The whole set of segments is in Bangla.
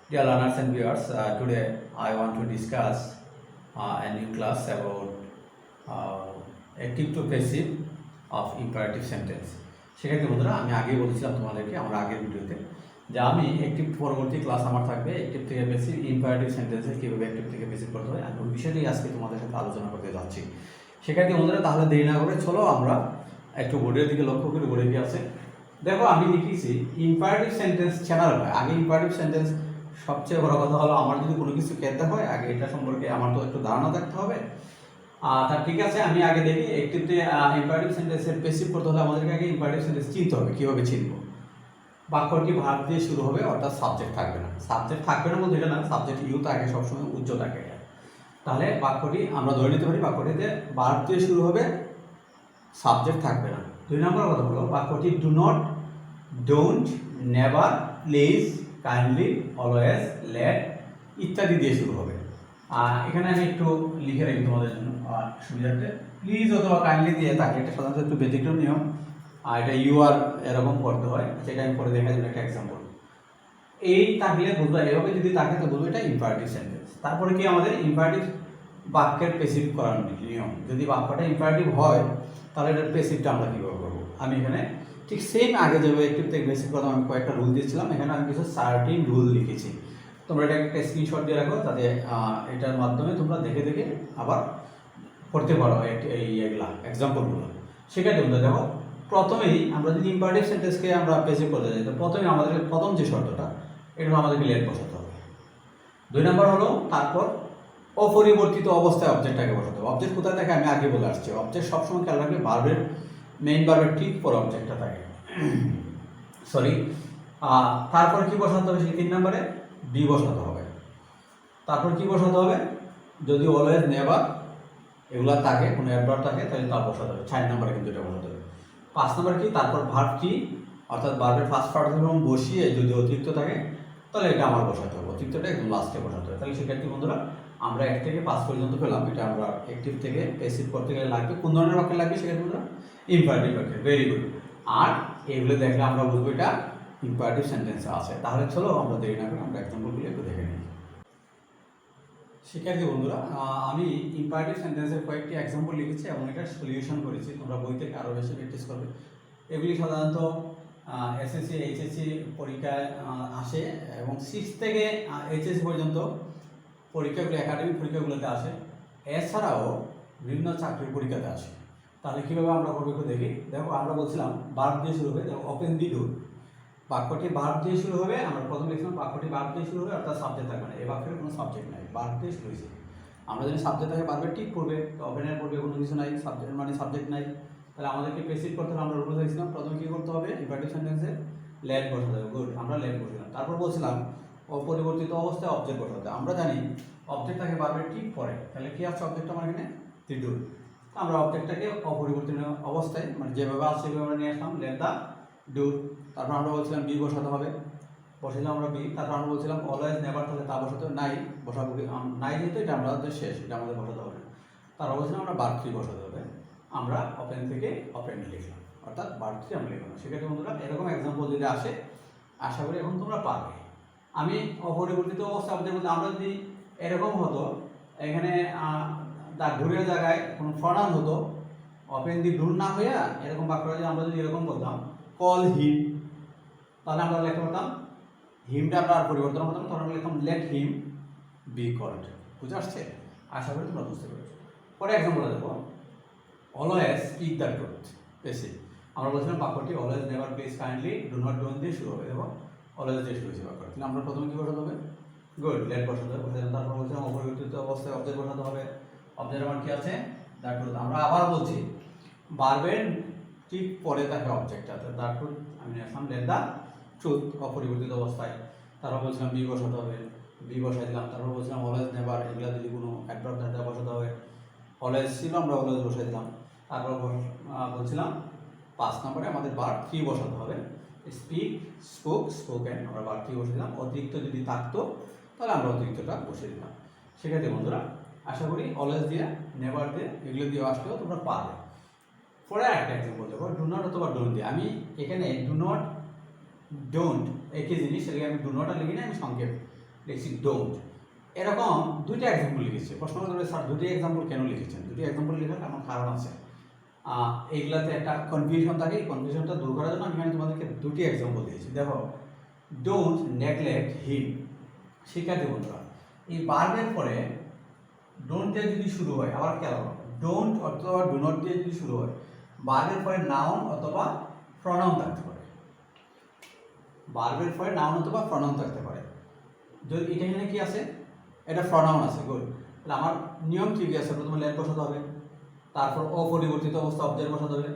Dear learners and viewers, today I want to discuss a new class about active to passive of imperative sentence. সেক্ষেত্রে বন্ধুরা আমি আগেই বলেছিলাম তোমাদেরকে আমরা আগের ভিডিওতে যে আমি অ্যাক্টিভ পরবর্তী ক্লাস আমার থাকবে অ্যাক্টিভ থেকে পেসিভ ইম্পারেটিভ সেন্টেন্সে কীভাবে অ্যাক্টিভ থেকে পেসিভ করতে হয় আমি বিষয়টি আজকে তোমাদের সাথে আলোচনা করতে যাচ্ছি। সেক্ষেত্রে বন্ধুরা তাহলে দেরি না করে চলো আমরা একটু বোর্ডের দিকে লক্ষ্য করি। বোর্ডে কি আছে দেখো, আমি লিখেছি ইম্পারেটিভ সেন্টেন্স চেনার হয়। আগে ইম্পারেটিভ সেন্টেন্স সবচেয়ে বড় কথা হলো আমার যদি কোনো কিছু খেতে হয় আগে এটা সম্পর্কে আমার তো একটু ধারণা থাকতে হবে। তা ঠিক আছে, আমি আগে দেখি একটিতে ইম্পারেটিভ সেন্টেন্সের পেসিভ করতে হলে আমাদেরকে আগে ইম্পারেটিভ সেন্টেন্স চিনতে হবে। কীভাবে চিনব? বাক্যটি ভার্ব দিয়ে শুরু হবে, অর্থাৎ সাবজেক্ট থাকবে না। সাবজেক্ট থাকবে না বলতে এটা না, সাবজেক্ট ইউ থাকে সবসময়, উজ্জ্ব থাকে। তাহলে বাক্যটি আমরা ধরে নিতে পারি বাক্যটিতে ভার্ব দিয়ে শুরু হবে, সাবজেক্ট থাকবে না। 2 নম্বর কথা হলো বাক্যটি do not, don't, never, please, kindly, always, let ইত্যাদি দিয়ে শুরু হবে। এখানে আমি একটু লিখে রাখি তোমাদের জন্য সুবিধার্থে। প্লিজ অথবা কাইন্ডলি দিয়ে থাকে, এটা সাধারণত একটু ব্যতিক্রম নিয়ম। এটা ইউ আর এরকম করতে হয়, সেটা আমি পরে দেখা যাবে একটা এক্সাম্পল। এই থাকলে বুঝবো, এভাবে যদি থাকে তো বুঝবো এটা ইম্পারেটিভ সেন্টেন্স। তারপরে কি আমাদের ইম্পারেটিভ বাক্যের পেসিভ করার নিয়ম। যদি বাক্যটা ইম্পারেটিভ হয় তাহলে এটার পেসিভটা আমরা কীভাবে করবো? আমি এখানে ঠিক সেম আগে যেভাবে অ্যাক্টিভ থেকে বেসিক করতাম আমি কয়েকটা রুল দিয়েছিলাম, এখানে আমি কিছু 13 রুল লিখেছি। তোমরা এটা একটা স্ক্রিনশট দিয়ে রাখো, যাতে এটার মাধ্যমে তোমরা দেখে দেখে আবার করতে পারো এইগুলা এক্সাম্পলগুলো। সেক্ষেত্রে তোমরা দেখো, প্রথমেই আমরা যদি ইম্পারেটিভ সেন্টেন্সকে আমরা পেসিভ করতে যাই তো প্রথমে আমাদের প্রথম যে শর্তটা এটা আমাদেরকে লেট বসাতে হবে। 2 নম্বর হলো তারপর অপরিবর্তিত অবস্থায় অবজেক্টটাকে বসাতে হবে। অবজেক্ট কোথায় থাকে আমি আগে বলে আসছি। অবজেক্ট সবসময় খেয়াল রাখবে ভার্বের মেইন ভার্বের ঠিক পরে অবজেক্টটা থাকে। সরি, তারপর কি বসাতে হবে? সেই 3 নম্বরে বি বসাতে হবে। তারপর কি বসাতে হবে? যদি অলওয়েজ, নেভার এগুলা থাকে, কোনো অ্যাডভার্ব থাকে তাহলে তা বসাতে হবে। 4 নম্বরে কিন্তু এটা বসাতে হবে। 5 নম্বর কি? তারপর ভার্ব কি, অর্থাৎ ভার্বের ফার্স্ট পার্ট বসিয়ে যদি অতিরিক্ত থাকে তাহলে এটা আমার বসাতে হবে। অতিরিক্তটা একদম লাস্টে বসাতে হবে। তাহলে সেক্ষেত্রে বন্ধুরা আমরা 1 থেকে 5 পর্যন্ত পেলাম। এটা আমরা অ্যাক্টিভ থেকে পেসিভ করতে গেলে লাগবে কোন ধরনের বাক্যে লাগবে সেক্ষেত্রে বন্ধুরা ইম্পারেটিভ বাক্যে। Very good. আর এগুলো দেখলে আমরা বুঝবো এটা ইম্পারেটিভ সেন্টেন্সে আছে। তাহলে চলো আমরা দেরি না করে আমরা এক্সাম্পলগুলো একটু দেখে নিই। শিক্ষার্থী বন্ধুরা, আমি ইম্পারেটিভ সেন্টেন্সের কয়েকটি এক্সাম্পল লিখেছি এবং এটা সলিউশন করেছি। তোমরা বই থেকে আরও বেশি প্র্যাকটিস করবে। এগুলি সাধারণত এসএসসি, এইচএসসি পরীক্ষায় আসে এবং 6 থেকে এইচএসসি পর্যন্ত পরীক্ষাগুলো, একাডেমিক পরীক্ষাগুলোতে আসে। এছাড়াও বিভিন্ন চাকরির পরীক্ষাতে আসে। তাহলে কীভাবে আমরা করবো একটু দেখি। দেখো, আমরা বলছিলাম ভার্ব দিয়ে শুরু হবে। দেখো, ওপেন দি ডোর, বাক্যটি ভার্ব দিয়ে শুরু হবে। আমরা প্রথমে লিখলাম বাক্যটি ভার্ব দিয়ে শুরু হবে, অর্থাৎ সাবজেক্ট থাকবে না। এই বাক্যের কোনো সাবজেক্ট নাই, ভার্ব দিয়ে শুরু হয়েছে। আমরা যদি সাবজেক্ট থাকে ভার্বের ঠিক পড়বে, তো ওপেনের পড়বে কোনো কিছু নাই, সাবজেক্ট মানে সাবজেক্ট নাই। তাহলে আমাদেরকে পেসিভ করতে হলে আমরা রুল দেখছিলাম প্রথমে কী করতে হবে? ইম্পারেটিভ সেন্টেন্সে লেট বসাতে হবে। গুড, আমরা লেট বসিলাম। তারপর বলছিলাম অপরিবর্তিত অবস্থায় অবজেক্ট বসাতে। আমরা জানি অবজেক্ট থাকে ভার্বের ঠিক পরে। তাহলে কী আসছে অবজেক্ট আমার এখানে? দি ডু। আমরা অবজেক্টটাকে অপরিবর্তিত অবস্থায় মানে যেভাবে আসছে সেভাবে আমরা নিয়ে আসলাম, লেট দা ডু। তারপর আমরা বলছিলাম বি বসাতে হবে, বসিলাম আমরা বি। তারপর আমরা বলছিলাম অলওয়েজ, নেভার, তাহলে তা বসাতে হবে। নাই বসাবো, নাই যেহেতু এটা আমাদের শেষ, এটা আমাদের বসাতে হবে। তারপর বলছিলাম আমরা ভার্ব 3 বসাতে হবে। আমরা ওপেন থেকে ওপেন লিখলাম, অর্থাৎ ভার্ব 3 আমরা লিখলাম। সেক্ষেত্রে বন্ধুরা এরকম এক্সাম্পল যদি আসে আশা করি এখন তোমরা পারবে। আমি অপরিবর্তিত অবস্থা অবজেক্ট বলতে আমরা যদি এরকম হতো, এখানে দা ডোরের জায়গায় কোনো প্রনাউন হতো, ওপেন দি ডোর না হইয়া এরকম বাক্যটা যদি আমরা যদি এরকম বলতাম কল হিম, তাহলে আমরা লিখতে পারতাম হিমটা আমরা আর পরিবর্তন করতাম, তখন আমরা লিখতাম লেট হিম বি কল্ড। বুঝে আসছে? আশা করি তোমরা বুঝতে পেরেছো। পরে এক্সাম্পল দেখো, অলওয়েজ স্পিক দ্য ট্রুথ। বেশি আমরা বলছিলাম বাক্যটি always, never, please, kindly, do not, don't দিয়ে শুরু হবে। দেখো অলওয়েজ দিয়ে শুরু হয়েছে বাক্য। কিন্তু আমরা প্রথমে কী বসাতে হবে? গুড, লেট বসাতে হবে। তারপর বলছিলাম অপরিবর্তিত অবস্থায় অবজেক্ট বসাতে হবে। অবজেক্ট আমার কী আছে? The truth. আমরা আবার বলছি ভার্বের ঠিক পরে থাকে অবজেক্ট আছে, দ্য ট্রুথ আমি আসলাম লেট দ্য ট্রুথ অপরিবর্তিত অবস্থায়। তারপর বলছিলাম বি বসাতে হবে, বি বসাই দিলাম। তারপর বলছিলাম অলওয়েজ, নেভার এগুলা যদি কোনো অ্যাডভার্ব থাকে বসাতে হবে। অলওয়েজ ছিল, আমরা অলওয়েজ বসাই দিলাম। তারপর বলছিলাম 5 নম্বরে আমাদের ভার্ব 3 বসাতে হবে। স্পিক, স্পোক, স্পোকেন, আমরা ভার্ব 3 বসে দিলাম। অতিরিক্ত যদি থাকতো তাহলে আমরা অতিরিক্তটা বসিয়ে দিলাম। সেক্ষেত্রে বন্ধুরা আশা করি অলওয়েজ দিয়ে, নেভার দিয়ে, এগুলো দিয়ে আসলেও তোমরা পারবে। পরে একটা এক্সাম্পল দেখো, ডু নট অথবা ডোন্ট দিয়ে। আমি এখানে ডু নট, ডোন্ট একই জিনিস, সেটাকে আমি ডু নট আর লিখি না, আমি সংক্ষেপ লিখছি ডোন্ট। এরকম দুইটা এক্সাম্পল লিখেছি। প্রশ্ন করবে স্যার দুটি এক্সাম্পল কেন লিখেছেন? দুটি এক্সাম্পল লেখার আমার কারণ আছে। এইগুলাতে একটা কনফিউশন থাকে, এই কনফিউশনটা দূর করার জন্য আমি এখানে তোমাদেরকে দুটি এক্সাম্পল দিয়েছি। দেখো, ডোন্ট নেগলেক্ট হিম। শিক্ষার্থী বন্ধুরা, এই ভার্বের পরে ডোন্ট দিয়ে যদি শুরু হয়, আবার খেয়াল করো, ডোন্ট অথবা ডু নট দিয়ে যদি শুরু হয়, ভার্বের পরে নাউন অথবা প্রনাউন থাকতে পারে। ভার্বের পরে নাউন অথবা প্রনাউন থাকতে পারে। যদি এটা এখানে কি আছে, এটা প্রনাউন আছে, গুড। তাহলে আমার নিয়ম ঠিক আছে, প্রথমে লেট বসাতে হবে, তারপর অপরিবর্তিত অবস্থা অবজেক্ট বসাতে হবে।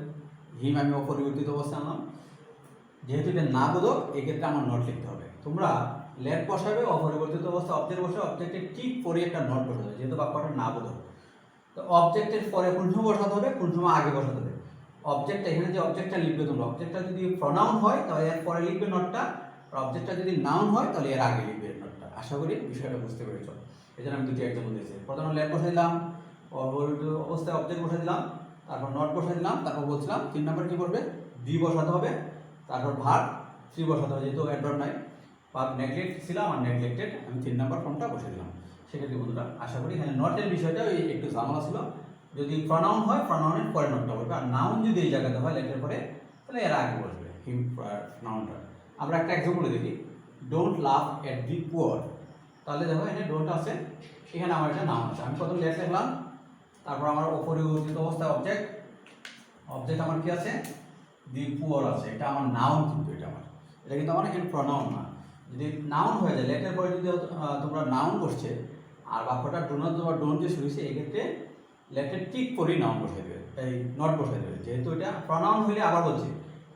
হিম আমি অপরিবর্তিত অবস্থা আনলাম, যেহেতু এটা না বোধক এক্ষেত্রে আমার নোট লিখতে হবে। তোমরা লেট বসাবে, অপরিবর্তিত অবস্থা অবজেক্ট বসে, অবজেক্টের ঠিক পরে একটা নোট বসাতে হবে, যেহেতু বাক্যটা না বোধক। তো অবজেক্টের পরে কোন সময় বসাতে হবে, কোন সময় আগে বসাতে হবে। অবজেক্টটা এখানে যে অবজেক্টটা লিখবে তোমরা, অবজেক্টটা যদি প্রনাউন হয় তাহলে এর পরে লিখবে নোটটা, আর অবজেক্টটা যদি নাউন হয় তাহলে এর আগে লিখবে নোটটা। আশা করি বিষয়টা বুঝতে পেরেছ। এই জন্য আমি দুটি এক্সাম্পল দিয়েছি। প্রথমে লেট বসাই দিলাম, অপরিবর্তিত অবস্থায় অবজেক্ট বসাই দিলাম, তারপর নট বসাই দিলাম, তারপর বলছিলাম 3 নম্বর কি করবে, বি বসাতে হবে, তারপর ভার্ব 3 বসাতে হবে, যেহেতু অ্যাডভার্ব নাই। ভার্ব নেগলেক্ট ছিলাম আর নেগলেক্টেড, আমি 3 নম্বর ফর্মটা বসে দিলাম। সেক্ষেত্রে বন্ধুরা আশা করি এখানে নটের বিষয়টা ওই একটু ঝামেলা ছিল। যদি প্রনাউন হয় প্রনাউনের পরে নটটা বলবে, আর নাউন যদি এই জায়গাতে হয় লেটের পরে, তাহলে এর আগে বসবে হিম নাউনটা। আমরা একটা এক্সাম্পল দেখি, don't love at the poor. তাহলে দেখো এখানে ডোন্ট আছে, এখানে আমার একটা নাউন আছে। আমি প্রথম লেট লিখলাম, তারপর আমার অপরিবর্তিত অবস্থায় অবজেক্ট, অবজেক্ট আমার কি আছে, দি পুয়ার আছে। এটা আমার নাউন, কিন্তু এটা কিন্তু আমার এখানে প্রনাউন না। যদি নাউন হয়ে যায়, লেটের পরে যদি তোমরা নাউন বসছে আর বাক্যটা ডো নট বা ডোন্ট দিয়ে শুরু হয়েছে, এক্ষেত্রে লেটের ঠিক পরেই নাউন বসাই দেবে, এই নট বসাই দেবে। যেহেতু এটা প্রনাউন হলে, আবার বলছি,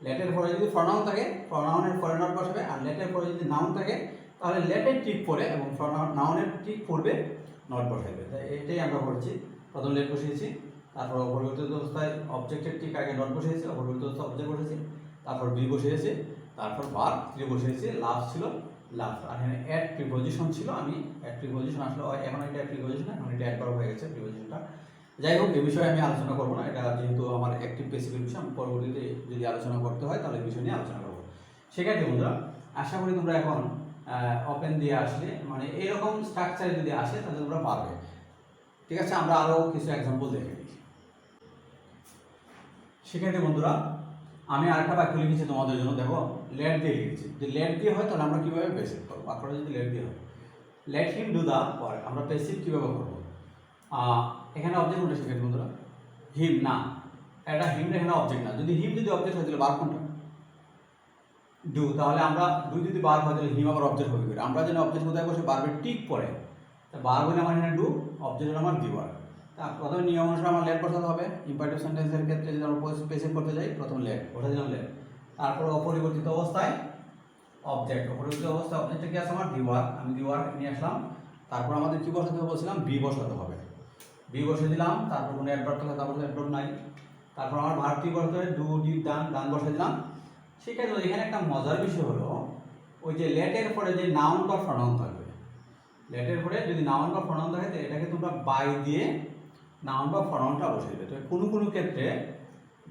লেটের পরে যদি প্রনাউন থাকে প্রনাউনের পরে নট বসাবে, আর লেটের পরে যদি নাউন থাকে তাহলে লেটের ঠিক পরে এবং নাউনের ঠিক পড়বে নট বসাই দেবে। তাই এটাই আমরা করছি। প্রথম লেট বসিয়েছি, তারপর অপরিবর্তিত অবস্থায় অবজেক্টের ঠিক আগে নট বসিয়েছি, অপরিবর্তিত অবস্থায় অবজেক্ট বসেছি, তারপর বি বসিয়েছি, তারপর ভার্ব 3 বসিয়েছি, লাস্ট ছিল লাস্ট। আর এখানে অ্যাড প্রিপজিশন ছিল, আমি অ্যাড প্রিপজিশন আসলে এখন এটা প্রিপজিশন, এখন এটা অ্যাডভার্ব হয়ে গেছে প্রিপজিশনটা। যাই হোক, এই বিষয়ে আমি আলোচনা করবো না, এটা যেহেতু আমার অ্যাক্টিভ প্যাসিভের বিষয়, আমি পরবর্তীতে যদি আলোচনা করতে হয় তাহলে এই বিষয় নিয়ে আলোচনা করবো। সেক্ষেত্রে বন্ধুরা আশা করি তোমরা এখন ওপেন দিয়ে আসলে, মানে এরকম স্ট্রাকচারে যদি আসে তাহলে তোমরা পারবে। ঠিক আছে, আমরা আরও কিছু এক্সাম্পল দেখে নিই। সেক্ষেত্রে বন্ধুরা আমি আরেকটা বাক্য লিখেছি তোমাদের জন্য। দেখো, লেট দিয়ে লিখেছি। যদি লেট দিয়ে হয় তাহলে আমরা কীভাবে প্যাসিভ করবো, বাক্যটা যদি লেট দিয়ে হয়, let him do the work, আমরা প্যাসিভ কীভাবে করবো। এখানে অবজেক্ট কোনটা শিখেছি বন্ধুরা, হিম না, এটা হিম এখানে অবজেক্ট না। যদি হিম যদি অবজেক্ট হয় তাহলে বার কোনটা, ডু। তাহলে আমরা ডু যদি বার হয় তাহলে হিম আবার অবজেক্ট হবে। আমরা যেন অবজেক্ট কোথায় বসে, বারবার টিক পরে, তা বার হলে আমার এখানে ডু, অবজেক্ট হলো আমার ডিওয়ার। তা প্রথমে নিয়ম অনুসারে আমার লেট বসাতে হবে। ইম্পারেটিভ সেন্টেন্সের ক্ষেত্রে যদি আমরা প্যাসিভ করতে যাই, প্রথম লেট বসে দিলাম লেট, তারপর অপরিবর্তিত অবস্থায় অবজেক্ট, অপরিবর্তিত অবস্থায় অবজেক্টটা কি আছে আমার, ডিওয়ার, আমি ডিওয়ার নিয়ে আসলাম। তারপর আমাদের কি বসাতে হবে বলছিলাম, বি বসাতে হবে, বি বসে দিলাম। তারপর কোনো অ্যাডভার্ব থাকে, তারপর অ্যাডভার্ব নাই। তারপর আমার ভার্ব কি বসাতে হবে, ডু ডিড ডান, ডান বসে দিলাম। সেক্ষেত্রে এখানে একটা মজার বিষয় হলো, ওই যে লেটের পরে যে নাউন বা প্রনাউন থাকবে, লেটের পরে যদি নাউন বা প্রনাউন থাকে তো এটাকে তোমরা বাই দিয়ে নাউন বা প্রনাউনটা বসে দেবে। তবে কোনো কোনো ক্ষেত্রে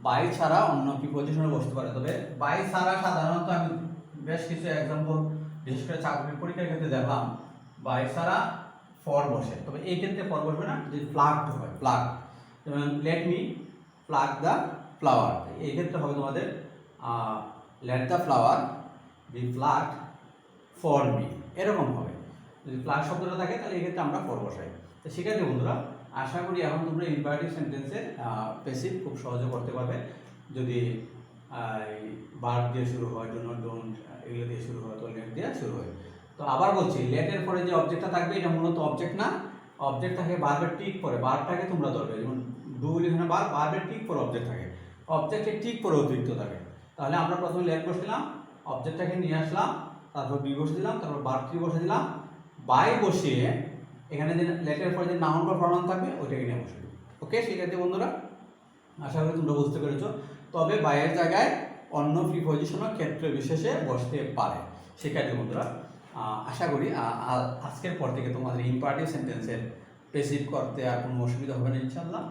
বাই ছাড়া অন্য প্রিপজিশনে বসতে পারে। তবে বাই ছাড়া সাধারণত আমি বেশ কিছু এক্সাম্পল, বিশেষ করে চাকরির পরীক্ষার ক্ষেত্রে দেখলাম বাই ছাড়া ফর বসে। তবে এই ক্ষেত্রে ফর বসবে না, যদি প্লাগড হয়, প্লাগ, যেমন let me plug the flower, এই ক্ষেত্রে হবে তোমাদের let the flower be plugged for me, এরকম হবে। যদি প্লাগ শব্দটা থাকে তাহলে এই ক্ষেত্রে আমরা ফর বসাই। তো সেক্ষেত্রে বন্ধুরা আশা করি এখন তোমরা ইম্পারেটিভ সেন্টেন্সের প্যাসিভ খুব সহজে করতে পারবে। যদি ভার্ব দিয়ে শুরু হয়, ডু নট ডোন্ট এগুলো দিয়ে শুরু হয়, তো লেট দিয়ে শুরু হয়। তো আবার বলছি, লেটের পরে যে অবজেক্টটা থাকবে এটা মূলত অবজেক্ট না, অবজেক্ট থাকে ভার্বের ঠিক পরে, ভার্বটাকে তোমরা ধরবে। যেমন ডু এখানে ভার্বের ঠিক পরে অবজেক্ট থাকে, অবজেক্টের ঠিক পরে অতিরিক্ত থাকে। তাহলে আমরা প্রথমে লেট বসলাম, অবজেক্টটাকে নিয়ে আসলাম, তারপর বি বসে দিলাম, তারপর ভার্ব 3 বসে দিলাম, বাই বসিয়ে এখানে যে লেটের পরে যে নাউন বা প্রনাউন থাকবে ওইটাকে নিয়ে বসে দিই। ওকে, ঠিক আছে বন্ধুরা, আশা করি তোমরা বুঝতে পেরেছো। তবে বাইয়ের জায়গায় অন্য প্রিপজিশনও ক্ষেত্র বিশেষে বসতে পারে। সেক্ষেত্রে বন্ধুরা আশা করি আজকের পর থেকে তোমাদের ইম্পারেটিভ সেন্টেন্সের প্যাসিভ করতে আর কোনো অসুবিধা হবে না ইনশাআল্লাহ।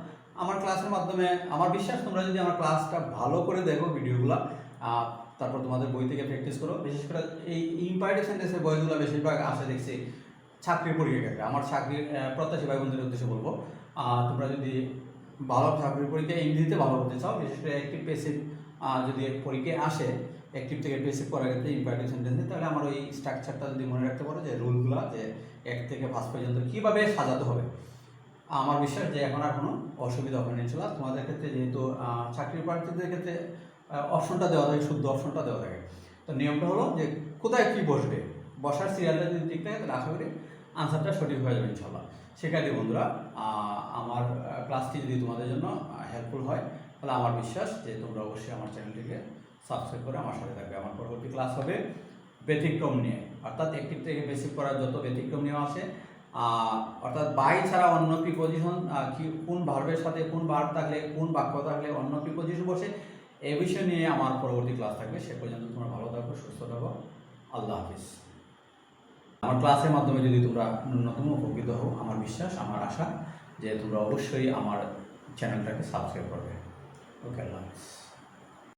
আমার ক্লাসের মাধ্যমে আমার বিশ্বাস তোমরা যদি আমার ক্লাসটা ভালো করে দেখো, ভিডিওগুলো তারপর তোমাদের বই থেকে প্র্যাকটিস করো। বিশেষ করে এই ইম্পারেটিভ সেন্টেন্সের বইগুলো বেশিরভাগ আসে দেখছি চাকরির পরীক্ষার ক্ষেত্রে। আমার চাকরির প্রত্যাশী ভাই বোনদের উদ্দেশ্যে বলবো, তোমরা যদি ভালো চাকরির পরীক্ষায় ইংরেজিতে ভালো করতে চাও, বিশেষ করে অ্যাক্টিভ প্যাসিভ যদি পরীক্ষায় আসে অ্যাক্টিভ থেকে প্যাসিভ করার ক্ষেত্রে ইম্পারেটিভ সেন্টেন্সে, তাহলে আমার ওই স্ট্রাকচারটা যদি মনে রাখতে পারো, যে রুলগুলো যে 1 থেকে 5 পর্যন্ত কীভাবে সাজাতে হবে, আমার বিশ্বাস যে এখন আর কোনো অসুবিধা হবে না ইনশাআল্লাহ। তোমাদের ক্ষেত্রে যেহেতু চাকরির প্রার্থীদের ক্ষেত্রে অপশনটা দেওয়া থাকে, শুদ্ধ অপশনটা দেওয়া থাকে, তো নিয়মটা হলো যে কোথায় কী বসবে, বসার সিরিয়ালটা যদি ঠিক থাকে তাহলে আশা করি আনসারটা সঠিক হয়ে যাবে ইনশাআল্লাহ। সেক্ষেত্রে বন্ধুরা, আমার ক্লাসটি যদি তোমাদের জন্য হেল্পফুল হয়, তাহলে আমার বিশ্বাস যে তোমরা অবশ্যই আমার চ্যানেলটিকে সাবস্ক্রাইব করে আমার সাথে থাকবে। আমার পরবর্তী ক্লাস হবে ব্যতিক্রম নিয়ে, অর্থাৎ অ্যাক্টিভ থেকে বেসিক করার যত ব্যতিক্রম নিয়ে আছে, অর্থাৎ বাই ছাড়া অন্য প্রিপজিশন, কি কোন ভার্বের সাথে কোন ভার্ব থাকলে, কোন বাক্য থাকলে অন্য প্রিপজিশন বসে, এই বিষয় নিয়ে আমার পরবর্তী ক্লাস থাকবে। সে পর্যন্ত তোমরা ভালো থাকো, সুস্থ থাকো। আল্লাহ হাফিজ। আমার ক্লাসের মাধ্যমে যদি তোমরা ন্যূনতম উপকৃত হও, আমার বিশ্বাস, আমার আশা যে তোমরা অবশ্যই আমার চ্যানেলটাকে সাবস্ক্রাইব করবে। ওকে, আল্লাহ হাফিজ।